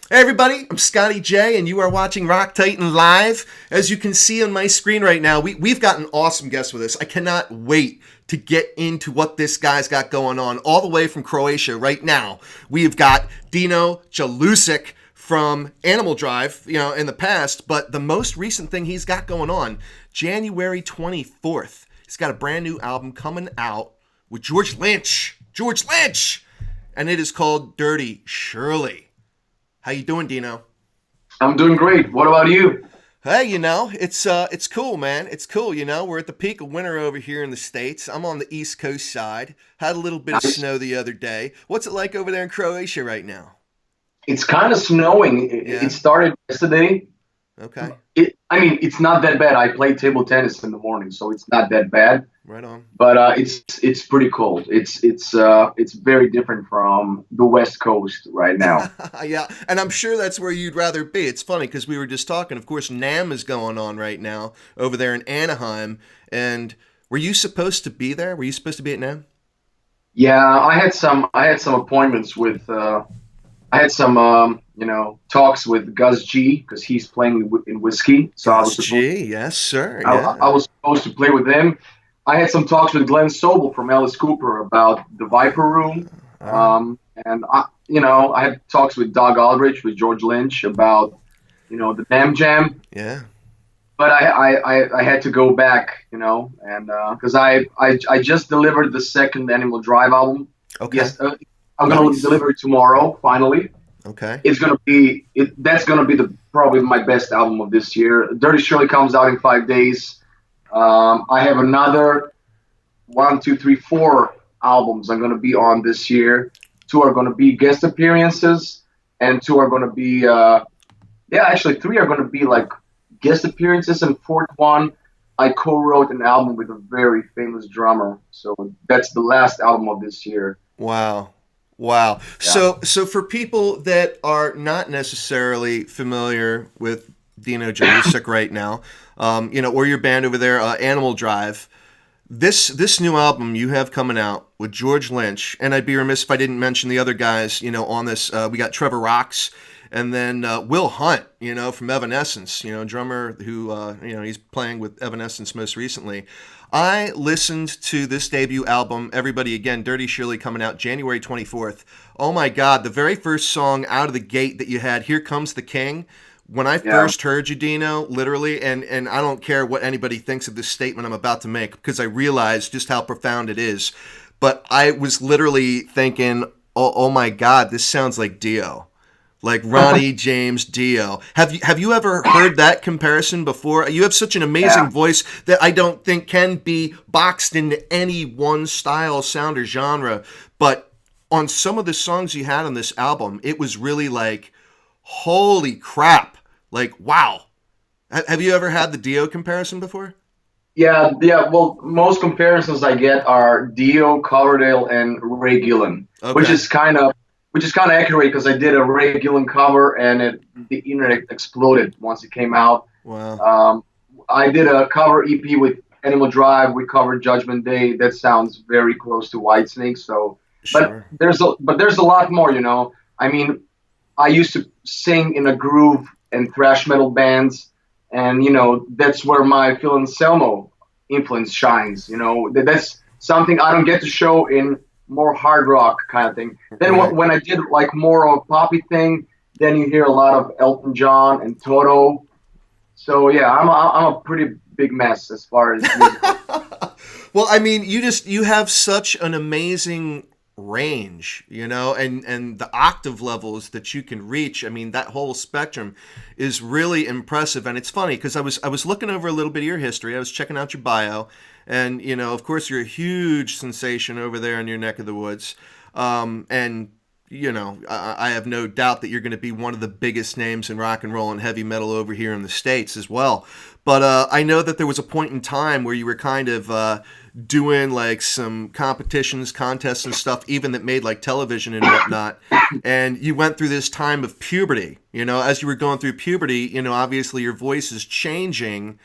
Hey everybody, I'm Scotty J, and you are watching Rock Titan Live. As you can see on my screen right now, we've got an awesome guest with us. I cannot wait to get into what this guy's got going on all the way from Croatia right now. We've got Dino Jelusic from Animal Drive, in the past, but the most recent thing he's got going on, January 24th, he's got a brand new album coming out with George Lynch. George Lynch! And it is called Dirty Shirley. How you doing, Dino? I'm doing great. What about you? Hey, it's cool, man. It's cool, We're at the peak of winter over here in the States. I'm on the East Coast side. Had a little bit of Nice. snow the other day. What's it like over there in Croatia right now? It's kind of snowing. It Yeah. started yesterday. Okay. It's not that bad. I play table tennis in the morning, so it's not that bad. Right on. But it's pretty cold. It's very different from the West Coast right now. Yeah, and I'm sure that's where you'd rather be. It's funny because we were just talking. Of course, NAM is going on right now over there in Anaheim. And were you supposed to be there? Were you supposed to be at NAM? Yeah, I had some appointments with I had some talks with Gus G because he's playing in whiskey. So I Gus was supposed G. Yes, sir. I Yeah. was supposed to play with him. I had some talks with Glenn Sobel from Alice Cooper about the Viper Room, Uh, I had talks with Doug Aldrich, with George Lynch about the Nam Jam. yeah. But I had to go back, and because I just delivered the second Animal Drive album. Okay. Yes, I'm gonna Nice. deliver it tomorrow. Finally, Okay. it's gonna be that's gonna be the probably my best album of this year. Dirty Shirley comes out in 5 days. I have another one, two, three, four albums I'm going to be on this year. Two are going to be guest appearances, and two are going to be, actually, three are going to be like guest appearances, and fourth one, I co-wrote an album with a very famous drummer. So that's the last album of this year. Wow. Wow. Yeah. So for people that are not necessarily familiar with Dino Jelusic right now, or your band over there, Animal Drive, this new album you have coming out with George Lynch, and I'd be remiss if I didn't mention the other guys, on this. We got Trevor Rocks, and then Will Hunt, from Evanescence, drummer who, he's playing with Evanescence most recently. I listened to this debut album, Everybody Again, Dirty Shirley, coming out January 24th. Oh my God, the very first song out of the gate that you had, Here Comes the King. When I Yeah. first heard you, Dino, literally, and I don't care what anybody thinks of this statement I'm about to make because I realize just how profound it is. But I was literally thinking, oh my God, this sounds like Dio, like Ronnie James Dio. Have you ever heard that comparison before? You have such an Yeah. amazing voice that I don't think can be boxed into any one style, sound, or genre. But on some of the songs you had on this album, it was really like, holy crap! Like, wow. Have you ever had the Dio comparison before? Yeah, yeah. Well, most comparisons I get are Dio, Coverdale, and Ray Gillen, which Okay. is kind of accurate because I did a Ray Gillen cover and the internet exploded once it came out. Wow. Um, I did a cover EP with Animal Drive. We covered Judgment Day. That sounds very close to Whitesnake. So, but Sure. there's a lot more. I mean, I used to sing in a groove and thrash metal bands, and that's where my Phil Anselmo influence shines. That's something I don't get to show in more hard rock kind of thing. Then Right. when I did like more of a poppy thing, then you hear a lot of Elton John and Toto. So yeah, I'm a pretty big mess as far as music. Well, I mean, you have such an amazing range, and the octave levels that you can reach. I mean, that whole spectrum is really impressive. And it's funny because I was looking over a little bit of your history. I was checking out your bio, and of course, you're a huge sensation over there in your neck of the woods. And I have no doubt that you're going to be one of the biggest names in rock and roll and heavy metal over here in the States as well. But I know that there was a point in time where you were kind of doing like some competitions, contests, and stuff, even that made like television and whatnot. And you went through this time of puberty. As you were going through puberty, obviously your voice is changing.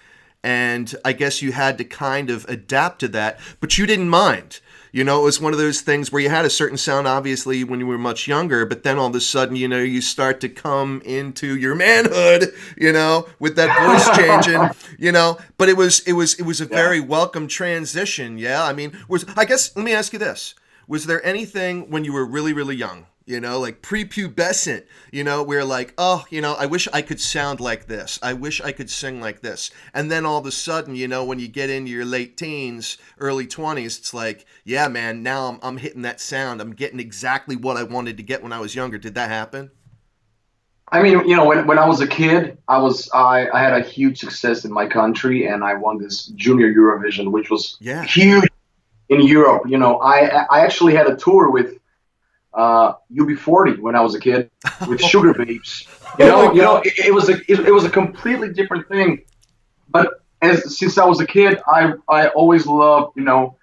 And I guess you had to kind of adapt to that, but you didn't mind. You know, it was one of those things where you had a certain sound, obviously, when you were much younger, but then all of a sudden, you know, you start to come into your manhood, you know, with that voice changing, you know. But it was a Yeah. very welcome transition. Yeah, I mean, I guess let me ask you this: was there anything when you were really, really young? You know, like prepubescent, you know, where like, oh, you know, I wish I could sound like this. I wish I could sing like this. And then all of a sudden, you know, when you get into your late teens, early 20s, it's like, yeah, man, now I'm hitting that sound. I'm getting exactly what I wanted to get when I was younger. Did that happen? I mean, you know, when I was a kid, I had a huge success in my country, and I won this Junior Eurovision, which was Yeah. huge in Europe. You know, I actually had a tour with UB40 when I was a kid with Sugar Babes. Oh my God. It was a completely different thing. But since I was a kid, I always loved, you know,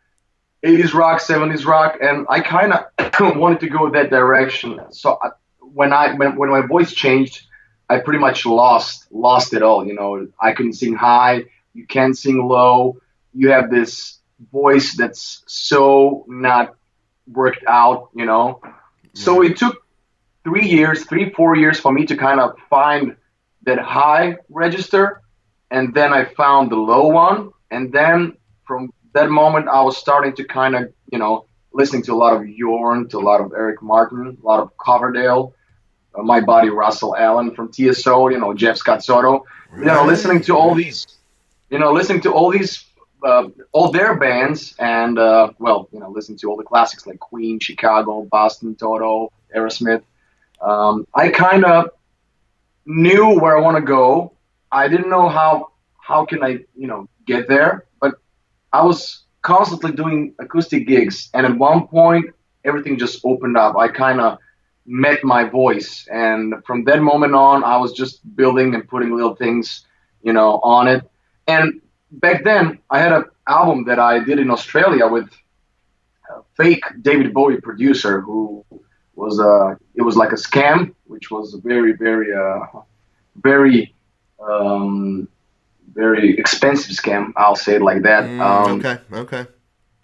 80s rock, 70s rock, and I kind of wanted to go that direction. So when my voice changed, I pretty much lost it all. You know, I couldn't sing high, you can't sing low. You have this voice that's so not worked out. You know, so Right. it took 3 years, 4 years for me to kind of find that high register, and then I found the low one, and then from that moment I was starting to kind of, you know, listening to a lot of Yorn, to a lot of Eric Martin, a lot of Coverdale, my buddy Russell Allen from TSO, you know, Jeff Scott Soto, you know, listening Right. to all Right. these, you know, listening to all their bands, and well, you know, listening to all the classics like Queen, Chicago, Boston, Toto, Aerosmith. I kind of knew where I want to go. I didn't know how can I, you know, get there, but I was constantly doing acoustic gigs, and at one point everything just opened up. I kind of met my voice, and from that moment on, I was just building and putting little things, you know, on it. And back then, I had an album that I did in Australia with a fake David Bowie producer who was it was like a scam, which was a very um, very expensive scam. I'll say it like that. Okay. Okay.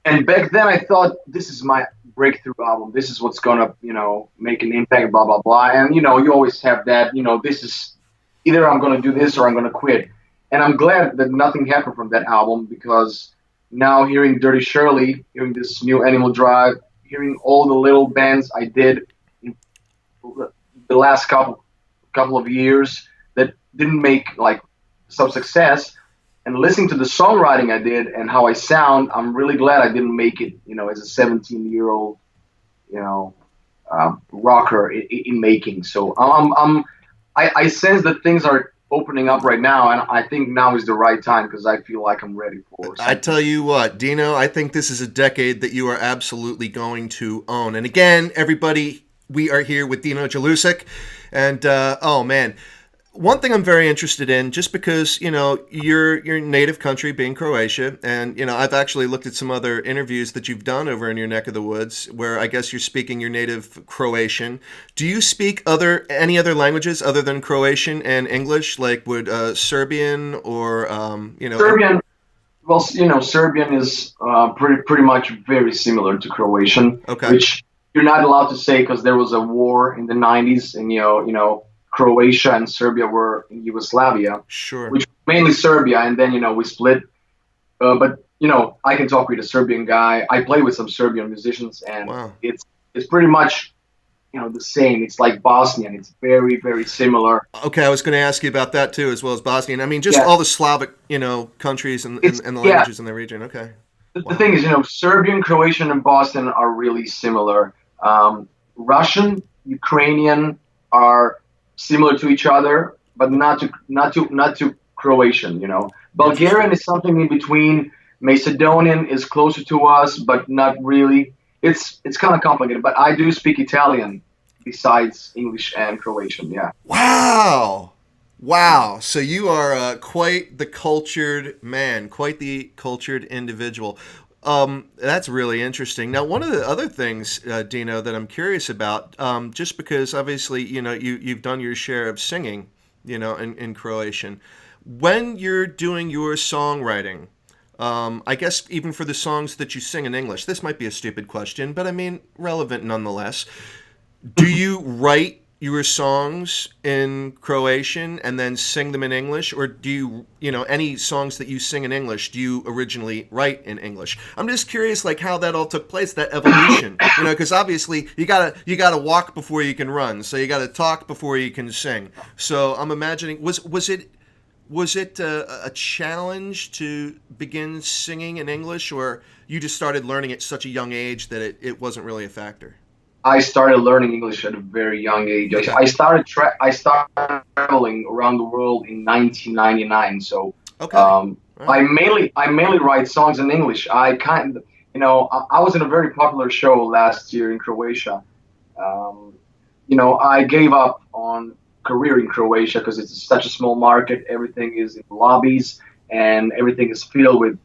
And back then, I thought this is my breakthrough album. This is what's gonna, you know, make an impact. Blah blah blah. And you know, you always have that. You know, this is either I'm gonna do this or I'm gonna quit. And I'm glad that nothing happened from that album, because now hearing Dirty Shirley, hearing this new Animal Drive, hearing all the little bands I did in the last couple of years that didn't make like some success, and listening to the songwriting I did and how I sound, I'm really glad I didn't make it, you know, as a 17-year-old, you know, rocker in making. So I sense that things are opening up right now, and I think now is the right time because I feel like I'm ready for I something. tell you what, Dino, I think this is a decade that you are absolutely going to own. And again, everybody, we are here with Dino Jelusic. And oh man, one thing I'm very interested in, just because you know your native country being Croatia, and you know I've actually looked at some other interviews that you've done over in your neck of the woods, where I guess you're speaking your native Croatian. Do you speak any other languages other than Croatian and English, like would Serbian or you know? Serbian, well, you know, Serbian is pretty much very similar to Croatian, Okay, which you're not allowed to say because there was a war in the 90s, and Croatia and Serbia were in Yugoslavia, sure. which mainly Serbia, and then we split. But I can talk with a Serbian guy. I play with some Serbian musicians, and Wow. it's pretty much the same. It's like Bosnian. It's very very similar. Okay, I was going to ask you about that too, as well as Bosnian. I mean, just Yeah, all the Slavic, countries and, it's and the yeah. languages in the region. Okay. The Wow. thing is, Serbian, Croatian, and Bosnian are really similar. Russian, Ukrainian are similar to each other, but not to Croatian. Bulgarian Interesting. is something in between. Macedonian is closer to us, but not really. It's kind of complicated. But I do speak Italian besides English and Croatian. Yeah. Wow. Wow. So you are quite the cultured man, quite the cultured individual. That's really interesting. Now, one of the other things, Dino, that I'm curious about, just because obviously, you've done your share of singing, in Croatian. When you're doing your songwriting, I guess even for the songs that you sing in English. This might be a stupid question, but I mean, relevant nonetheless. Do you write your songs in Croatian and then sing them in English, or do you, any songs that you sing in English, do you originally write in English? I'm just curious, like, how that all took place, that evolution, because obviously you gotta walk before you can run, so you gotta talk before you can sing. So I'm imagining, was it a challenge to begin singing in English, or you just started learning at such a young age that it wasn't really a factor? I started learning English at a very young age. Okay. I started traveling around the world in 1999. So Okay. All I right. mainly write songs in English. I was in a very popular show last year in Croatia. I gave up on career in Croatia because it's such a small market. Everything is in lobbies and everything is filled with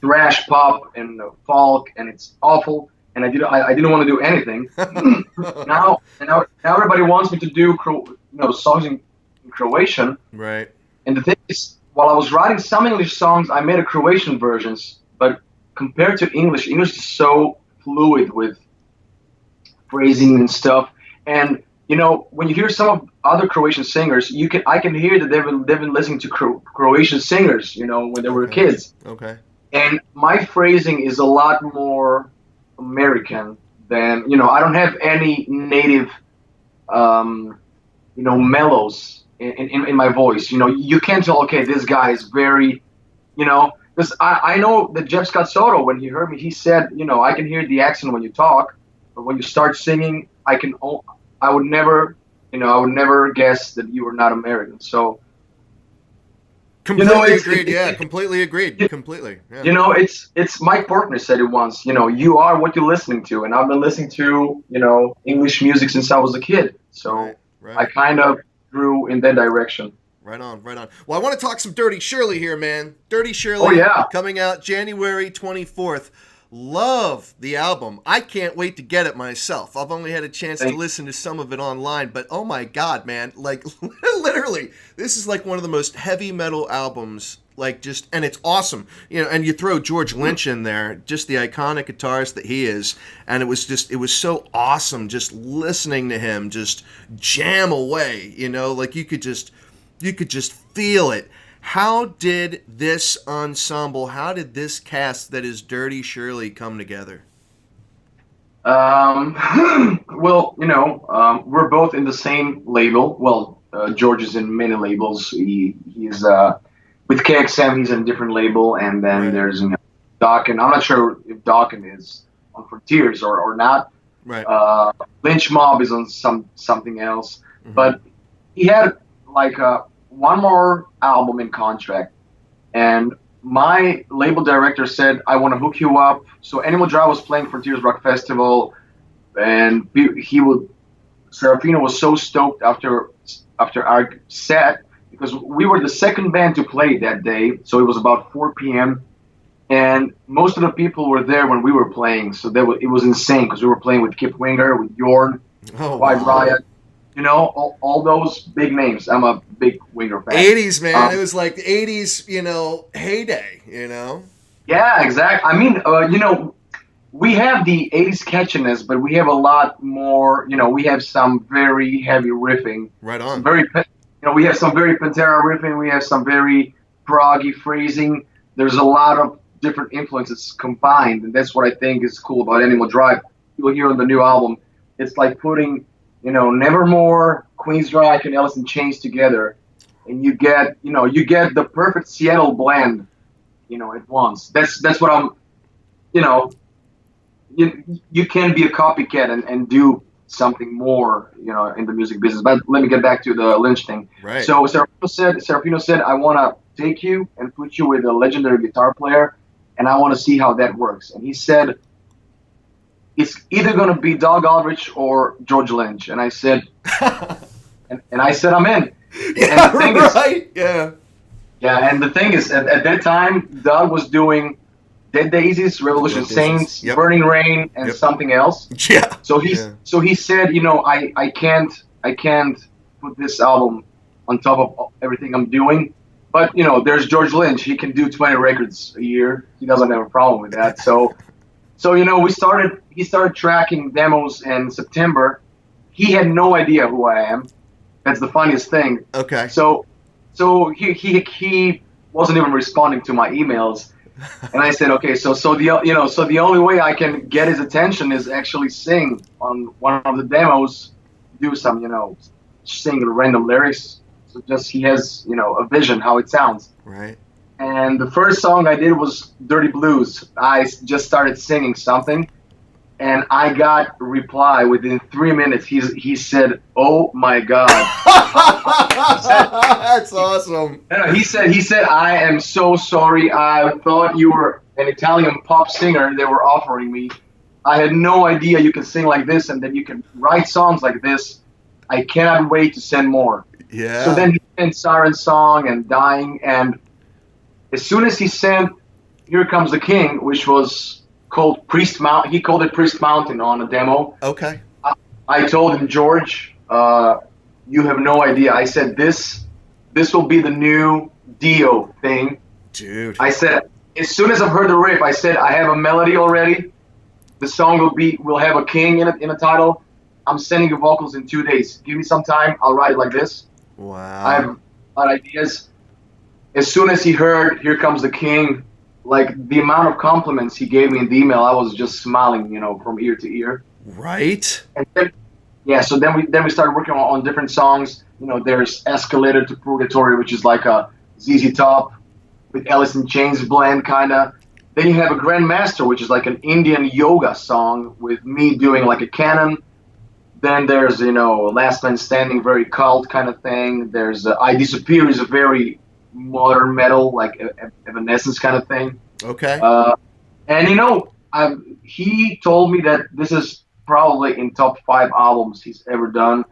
thrash pop and folk, and it's awful. And I didn't want to do anything. Now everybody wants me to do songs in Croatian. Right. And the thing is, while I was writing some English songs, I made a Croatian versions. But compared to English is so fluid with phrasing and stuff. And when you hear some of other Croatian singers, I can hear that they've been listening to Croatian singers, when they were Okay. kids. Okay. And my phrasing is a lot more American than, I don't have any native, mellows in my voice. You can't tell, okay, this guy is very, because I know that Jeff Scott Soto, when he heard me, he said, I can hear the accent when you talk, but when you start singing, I would never guess that you were not American. So, Completely agreed. Yeah, completely agreed. Completely. Yeah. It's Mike Portner said it once. You are what you're listening to, and I've been listening to English music since I was a kid. So Right. Right. I kind of grew in that direction. Right on. Right on. Well, I want to talk some Dirty Shirley here, man. Dirty Shirley. Oh yeah. Coming out January 24th. Love the album. I can't wait to get it myself. I've only had a chance to listen to some of it online, but oh my God, man. Like, literally, this is like one of the most heavy metal albums, and it's awesome. And you throw George Lynch in there, just the iconic guitarist that he is, and it was so awesome just listening to him just jam away, like you could just feel it. How did this ensemble, how did this cast that is Dirty Shirley come together? Well, we're both in the same label. Well, George is in many labels. He's with KXM. He's in a different label, and then Right. there's Dawkins. I'm not sure if Dawkins is on Frontiers or not. Right. Lynch Mob is on something else, Mhm. but he had like one more album in contract, and my label director said, I want to hook you up. So Animal Dry was playing Frontiers Rock Festival, and Serafino was so stoked after our set, because we were the second band to play that day. So it was about 4 p.m. and most of the people were there when we were playing. So it was insane, because we were playing with Kip Winger, with Jorn, Oh, White wow. Riot, all those big names. I'm a big Winger fan. 80s, man. It was like the 80s, heyday, Yeah, exactly. I mean, we have the 80s catchiness, but we have a lot more, we have some very heavy riffing. Right on. We have some very Pantera riffing. We have some very proggy phrasing. There's a lot of different influences combined, and that's what I think is cool about Animal Drive. You'll hear on the new album, it's like putting, Nevermore, Queensryche, and Alice in Chains together, and you get the perfect Seattle blend, at once. That's what I'm, you can be a copycat and do something more, in the music business. But let me get back to the Lynch thing. Right. So Serafino said, I want to take you and put you with a legendary guitar player, and I want to see how that works. And he said, it's either going to be Doug Aldrich or George Lynch. And I said, and I said, I'm in. Yeah, and the thing right. Yeah. Yeah, and the thing is, at that time, Doug was doing Dead Daisies, Revolution Dead Daisies. Saints, Yep. Burning Rain, and Yep. something else. Yeah. So he said, I can't put this album on top of everything I'm doing, But there's George Lynch. He can do 20 records a year. He doesn't have a problem with that. So he started tracking demos in September. He had no idea who I am. That's the funniest thing. Okay. So he wasn't even responding to my emails, and I said, okay, so the only way I can get his attention is actually sing on one of the demos, do some sing random lyrics. So just he has a vision how it sounds. Right. And the first song I did was Dirty Blues. I just started singing something, and I got a reply within 3 minutes. He said, "Oh my God." That's awesome. He said, "I am so sorry. I thought you were an Italian pop singer they were offering me. I had no idea you can sing like this and then you can write songs like this. I cannot wait to send more." Yeah. So then he sent Siren Song and Dying, and as soon as he sent Here Comes the King, which was called Priest Mountain, he called it Priest Mountain on a demo. Okay. I told him, George, you have no idea. I said, this will be the new Dio thing. Dude. I said, as soon as I've heard the riff, I said, I have a melody already. The song will have a king in the title. I'm sending you vocals in 2 days. Give me some time. I'll write it like this. Wow. I have a lot of ideas. As soon as he heard Here Comes the King, like the amount of compliments he gave me in the email, I was just smiling, from ear to ear. Right. And then, so then we started working on different songs. There's Escalator to Purgatory, which is like a ZZ Top with Alice in Chains blend, kind of. Then you have a Grandmaster, which is like an Indian yoga song with me doing like a canon. Then there's, Last Man Standing, very cult kind of thing. There's I Disappear is a very modern metal, like Evanescence kind of thing. Okay. And he told me that this is probably in top 5 albums he's ever done,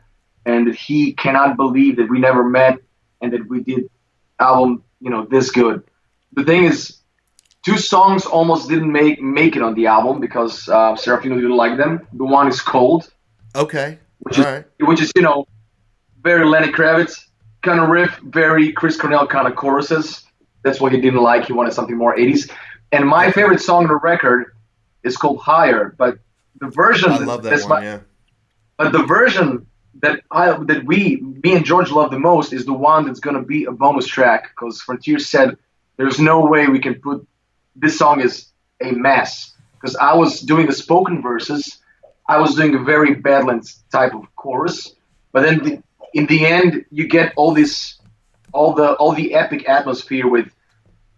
and that he cannot believe that we never met and that we did album, this good. The thing is, 2 songs almost didn't make it on the album because Serafino didn't like them. The one is Cold. Okay. Which is very Lenny Kravitz kind of riff, very Chris Cornell kind of choruses. That's what he didn't like. He wanted something more 80s. And my favorite song on the record is called Higher, but the version I love that one, yeah. But the version that me and George love the most is the one that's gonna be a bonus track, because Frontier said there's no way we can put this song is a mess, because I was doing the spoken verses. I was doing a very Badlands type of chorus, but then in the end, you get all the epic atmosphere with,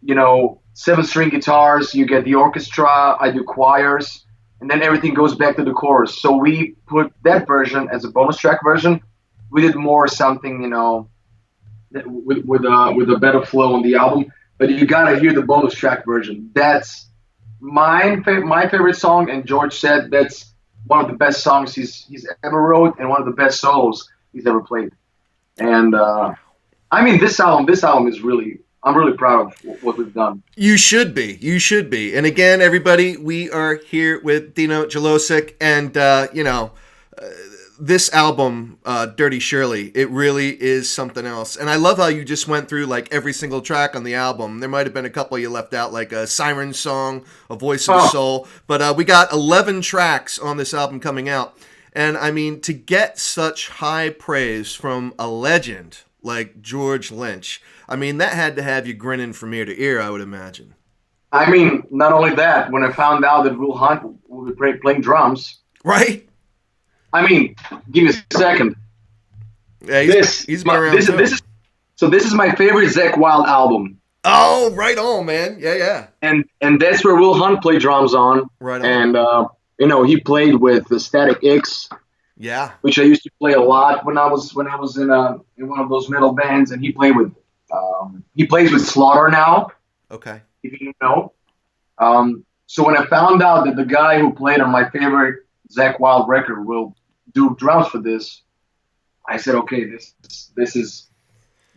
7-string guitars. You get the orchestra. I do choirs, and then everything goes back to the chorus. So we put that version as a bonus track version. We did more something, with a better flow on the album. But you gotta hear the bonus track version. That's my favorite song, and George said that's one of the best songs he's ever wrote and one of the best solos he's ever played. And this album is really, I'm really proud of what we've done. You should be. And again, everybody, we are here with Dino Jelusic, and this album, Dirty Shirley, it really is something else. And I love how you just went through like every single track on the album. There might have been a couple you left out, like a Siren Song, A Voice of the Soul. But we got 11 tracks on this album coming out. And I mean, to get such high praise from a legend like George Lynch, I mean, that had to have you grinning from ear to ear, I would imagine. I mean, not only that, when I found out that Will Hunt will be playing drums. Right? I mean, give me a second. Yeah, he's been around too. This is my favorite Zakk Wylde album. Oh, right on, man. Yeah. And that's where Will Hunt played drums on. Right on. And he played with the Static X. Yeah. Which I used to play a lot when I was in one of those metal bands, and he plays with Slaughter now. Okay. If you know. So when I found out that the guy who played on my favorite Zakk Wylde record will do drums for this, I said, okay, this is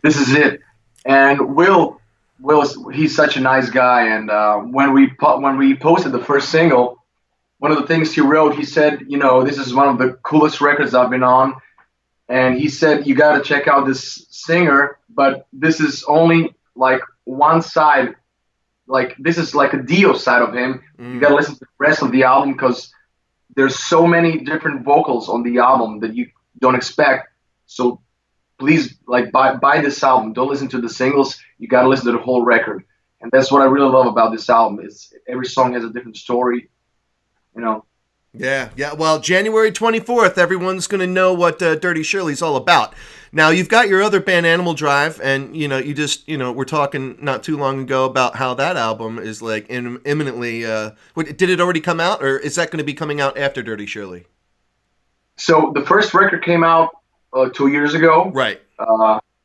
it. And Will, he's such a nice guy. And when we posted the first single, one of the things he wrote, he said, this is one of the coolest records I've been on. And he said, you got to check out this singer, but this is only like one side, like this is like a Dio side of him. You gotta listen to the rest of the album because there's so many different vocals on the album that you don't expect. So please, like, buy this album. Don't listen to the singles. You gotta listen to the whole record. And that's what I really love about this album. Is every song has a different story. You know. Yeah, yeah. Well, January 24th, everyone's going to know what Dirty Shirley's all about. Now, you've got your other band, Animal Drive, and, you just, we're talking not too long ago about how that album is, like, imminently, did it already come out, or is that going to be coming out after Dirty Shirley? So the first record came out 2 years ago. Right.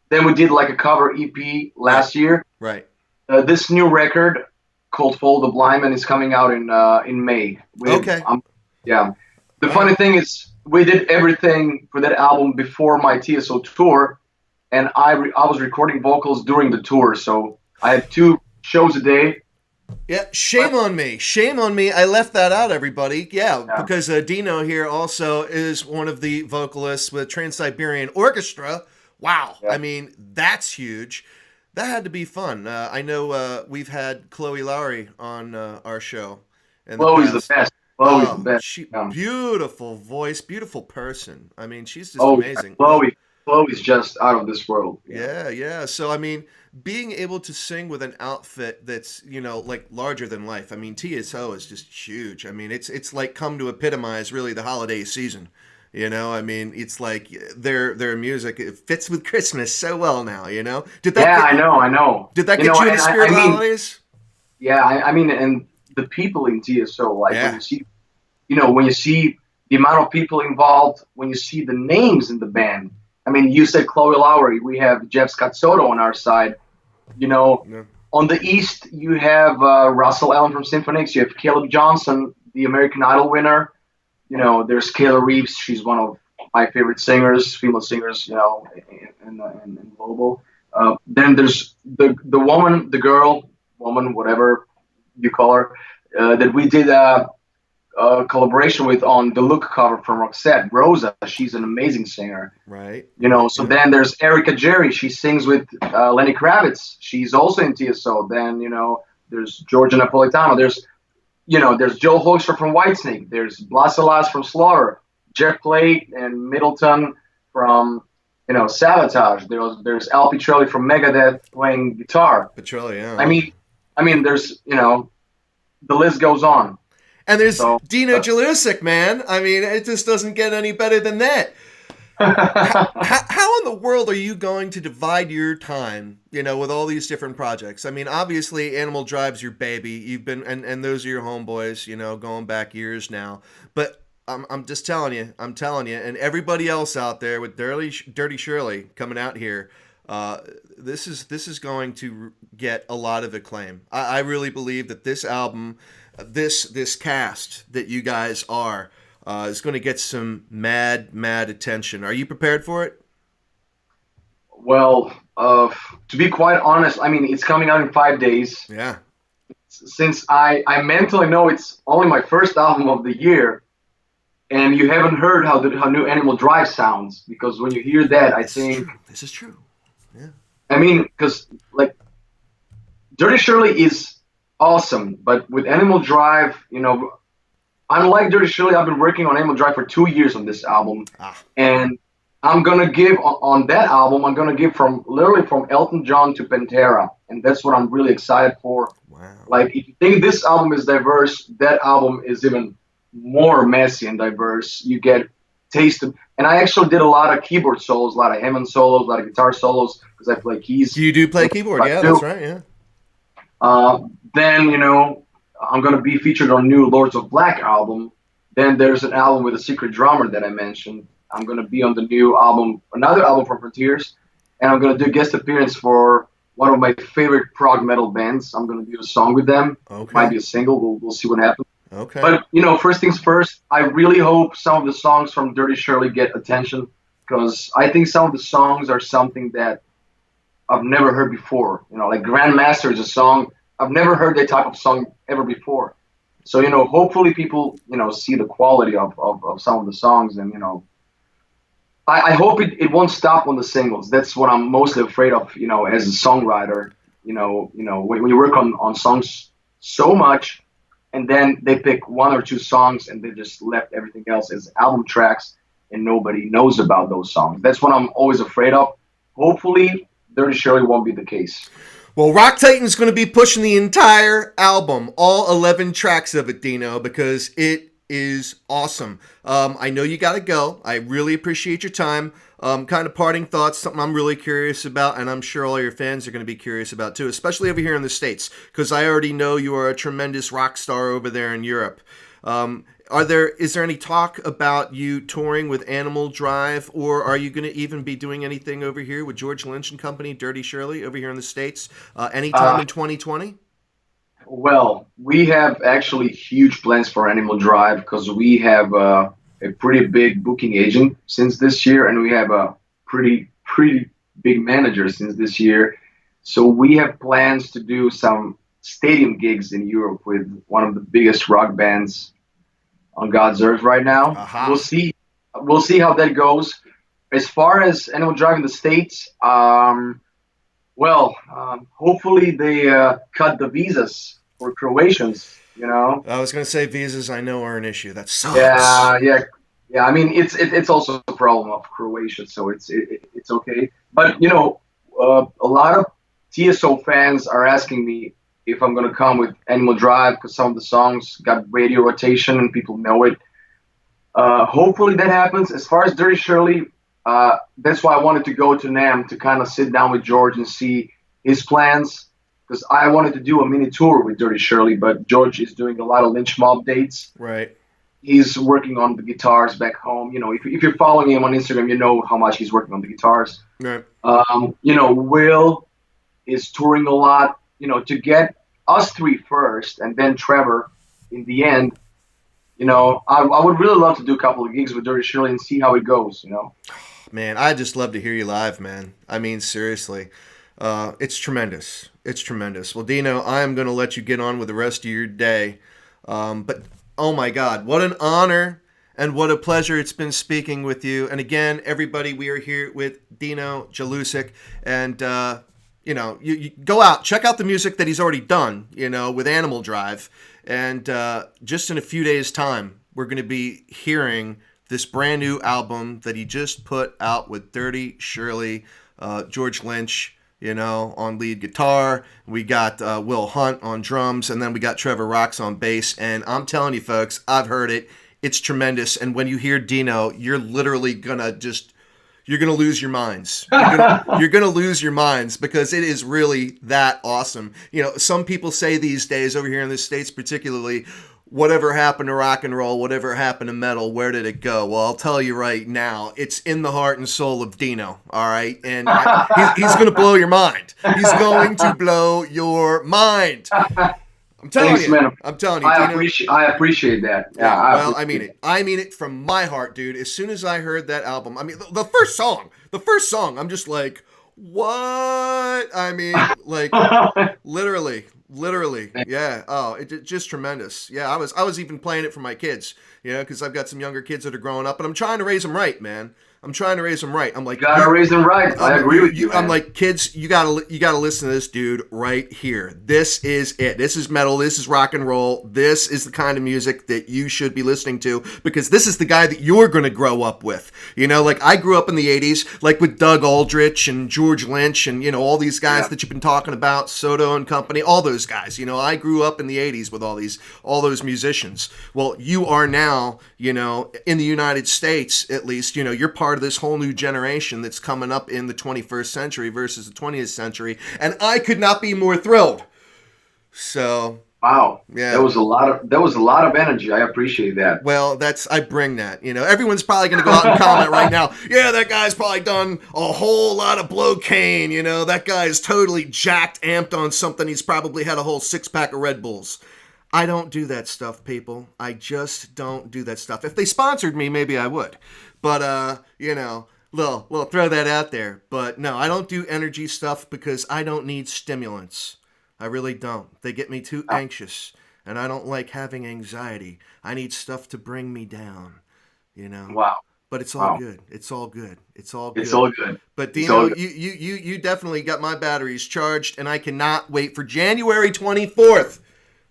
Then we did, like, a cover EP last year. Right. This new record called Follow the Blind Man is coming out in May. Okay. Yeah. The funny thing is, we did everything for that album before my TSO tour, and I was recording vocals during the tour, so I had 2 shows a day. Yeah, shame on me. Shame on me. I left that out, everybody. Yeah. Because Dino here also is one of the vocalists with Trans-Siberian Orchestra. Wow. Yeah. I mean, that's huge. That had to be fun. I know we've had Chloe Lowry on our show. Chloe's the best. Chloe's the best. Beautiful voice, beautiful person. I mean, she's just amazing. Chloe's just out of this world. Yeah. So, I mean, being able to sing with an outfit that's, like larger than life. I mean, TSO is just huge. I mean, it's like come to epitomize really the holiday season. I mean, it's like their music, it fits with Christmas so well now, I know. Did that get you in the spirit of holidays? Yeah, I mean, and the people in TSO, like when you see the amount of people involved, when you see the names in the band. I mean, you said Chloe Lowry. We have Jeff Scottsoto on our side. On the East, you have Russell Allen from Symphonix. You have Caleb Johnson, the American Idol winner. There's Kayla Reeves. She's one of my favorite singers, female singers, in global. Then there's the woman, whatever you call her, that we did a collaboration with on the Look cover from Roxette, Rosa. She's an amazing singer. Right. So then there's Erica Jerry. She sings with Lenny Kravitz. She's also in TSO. Then, there's Georgia Napolitano. There's Joe Hoekstra from Whitesnake. There's Blaselas from Slaughter. Jeff Plate and Middleton from, Sabotage. There's Al Pitrelli from Megadeth playing guitar. Pitrelli, yeah. I mean, there's, the list goes on. And there's Dino Jelusic, man. I mean, it just doesn't get any better than that. How in the world are you going to divide your time, with all these different projects? I mean, obviously, Animal Drive's your baby. You've been, and those are your homeboys, going back years now. But I'm just telling you, and everybody else out there with Dirty Shirley coming out here, this is going to get a lot of acclaim. I really believe that this album, this cast that you guys are, is going to get some mad attention. Are you prepared for it? Well, to be quite honest, I mean, it's coming out in 5 days. Yeah. Since I mentally know it's only my first album of the year, and you haven't heard how new Animal Drive sounds, because when you hear that, I think... This is true. Yeah. I mean, because, like, Dirty Shirley is awesome, but with Animal Drive, unlike Dirty Shirley, I've been working on Animal Drive for 2 years on this album, and I'm gonna give on that album. I'm gonna give literally from Elton John to Pantera, and that's what I'm really excited for. Wow! Like, if you think this album is diverse, that album is even more messy and diverse. You get taste of, and I actually did a lot of keyboard solos, a lot of Hammond solos, a lot of guitar solos because I play keys. You do play keyboard, yeah, that's right, yeah. Then I'm going to be featured on new Lords of Black album. Then there's an album with a secret drummer that I mentioned. I'm going to be on the new album, another album from Frontiers, and I'm going to do a guest appearance for one of my favorite prog metal bands. I'm going to do a song with them. Okay. Might be a single. We'll see what happens. Okay. But, first things first, I really hope some of the songs from Dirty Shirley get attention, because I think some of the songs are something that I've never heard before. Like Grandmaster is a song I've never heard that type of song ever before. So, hopefully people, see the quality of some of the songs. And, I hope it won't stop on the singles. That's what I'm mostly afraid of, as a songwriter. When you work on songs so much, and then they pick one or two songs and they just left everything else as album tracks, and nobody knows about those songs. That's what I'm always afraid of. Hopefully, Dirty Shirley won't be the case. Well, Rock Titan's going to be pushing the entire album, all 11 tracks of it, Dino, because it is awesome. I know you got to go. I really appreciate your time. Kind of parting thoughts, something I'm really curious about, and I'm sure all your fans are going to be curious about too, especially over here in the States, because I already know you are a tremendous rock star over there in Europe. Is there any talk about you touring with Animal Drive, or are you going to even be doing anything over here with George Lynch and company, Dirty Shirley, over here in the States, anytime in 2020? Well, we have actually huge plans for Animal Drive because we have a pretty big booking agent since this year, and we have a pretty big manager since this year. So we have plans to do some stadium gigs in Europe with one of the biggest rock bands on God's earth right now. Aha. We'll see. We'll see how that goes. As far as Animal Drive in the States, hopefully they cut the visas for Croatians. I was going to say visas, I know, are an issue. That sucks. Yeah. I mean, it's also a problem of Croatia, so it's okay. But a lot of TSO fans are asking me if I'm gonna come with Animal Drive because some of the songs got radio rotation and people know it. Hopefully that happens. As far as Dirty Shirley, that's why I wanted to go to NAMM to kind of sit down with George and see his plans, because I wanted to do a mini tour with Dirty Shirley, but George is doing a lot of Lynch Mob dates. Right. He's working on the guitars back home. If you're following him on Instagram, you know how much he's working on the guitars. Right. Will is touring a lot. To get us three first and then Trevor in the end. I would really love to do a couple of gigs with Dirty Shirley and see how it goes. Man, I just love to hear you live, man. I mean, seriously. It's tremendous. It's tremendous. Well, Dino, I am going to let you get on with the rest of your day. But, oh my God, what an honor and what a pleasure it's been speaking with you. And again, everybody, we are here with Dino Jelusic. And, you go out, check out the music that he's already done, with Animal Drive. And just in a few days' time, we're going to be hearing this brand new album that he just put out with Dirty Shirley, George Lynch, on lead guitar. We got Will Hunt on drums, and then we got Trevor Rocks on bass. And I'm telling you, folks, I've heard it. It's tremendous. And when you hear Dino, you're literally you're gonna lose your minds. You're gonna lose your minds because it is really that awesome. Some people say these days over here in the States, particularly, whatever happened to rock and roll, whatever happened to metal, where did it go? Well, I'll tell you right now, it's in the heart and soul of Dino, all right? And he's going to blow your mind. He's going to blow your mind. I'm telling Thanks, you. Man. I'm telling you, Dino. I appreciate that. Yeah, I mean it. I mean it from my heart, dude. As soon as I heard that album, I mean, the first song, I'm just like, what? I mean, like, literally, yeah. Oh, it just tremendous. Yeah, I was even playing it for my kids, because I've got some younger kids that are growing up, and I'm trying to raise them right, man. I'm trying to raise them right. I'm like, you gotta raise them right. I agree with you. I'm like, kids, you gotta listen to this dude right here. This is it. This is metal. This is rock and roll. This is the kind of music that you should be listening to, because this is the guy that you're gonna grow up with. Like I grew up in the '80s, like with Doug Aldrich and George Lynch and all these guys that you've been talking about, Soto and company, all those guys. I grew up in the '80s with all those musicians. Well, you are now, in the United States at least, you're part of this whole new generation that's coming up in the 21st century versus the 20th century, and I could not be more thrilled. So wow, yeah, that was a lot of energy. I appreciate that. Well, I bring that. Everyone's probably going to go out and comment right now. Yeah, that guy's probably done a whole lot of blocaine. That guy's totally jacked, amped on something. He's probably had a whole 6-pack of Red Bulls. I don't do that stuff, people. I just don't do that stuff. If they sponsored me, maybe I would. But, we'll throw that out there. But no, I don't do energy stuff because I don't need stimulants. I really don't. They get me too anxious, and I don't like having anxiety. I need stuff to bring me down, Wow. But it's all Wow. good. It's all good. It's all good. It's all good. But It's all Dino, good. you definitely got my batteries charged, and I cannot wait for January 24th.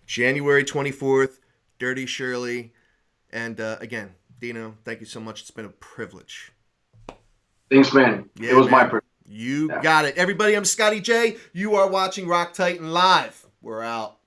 January 24th, Dirty Shirley. And again, Dino, thank you so much. It's been a privilege. Thanks, man. Yeah, It was man. my privilege. You got it. Everybody, I'm Scotty J. You are watching Rock Titan Live. We're out.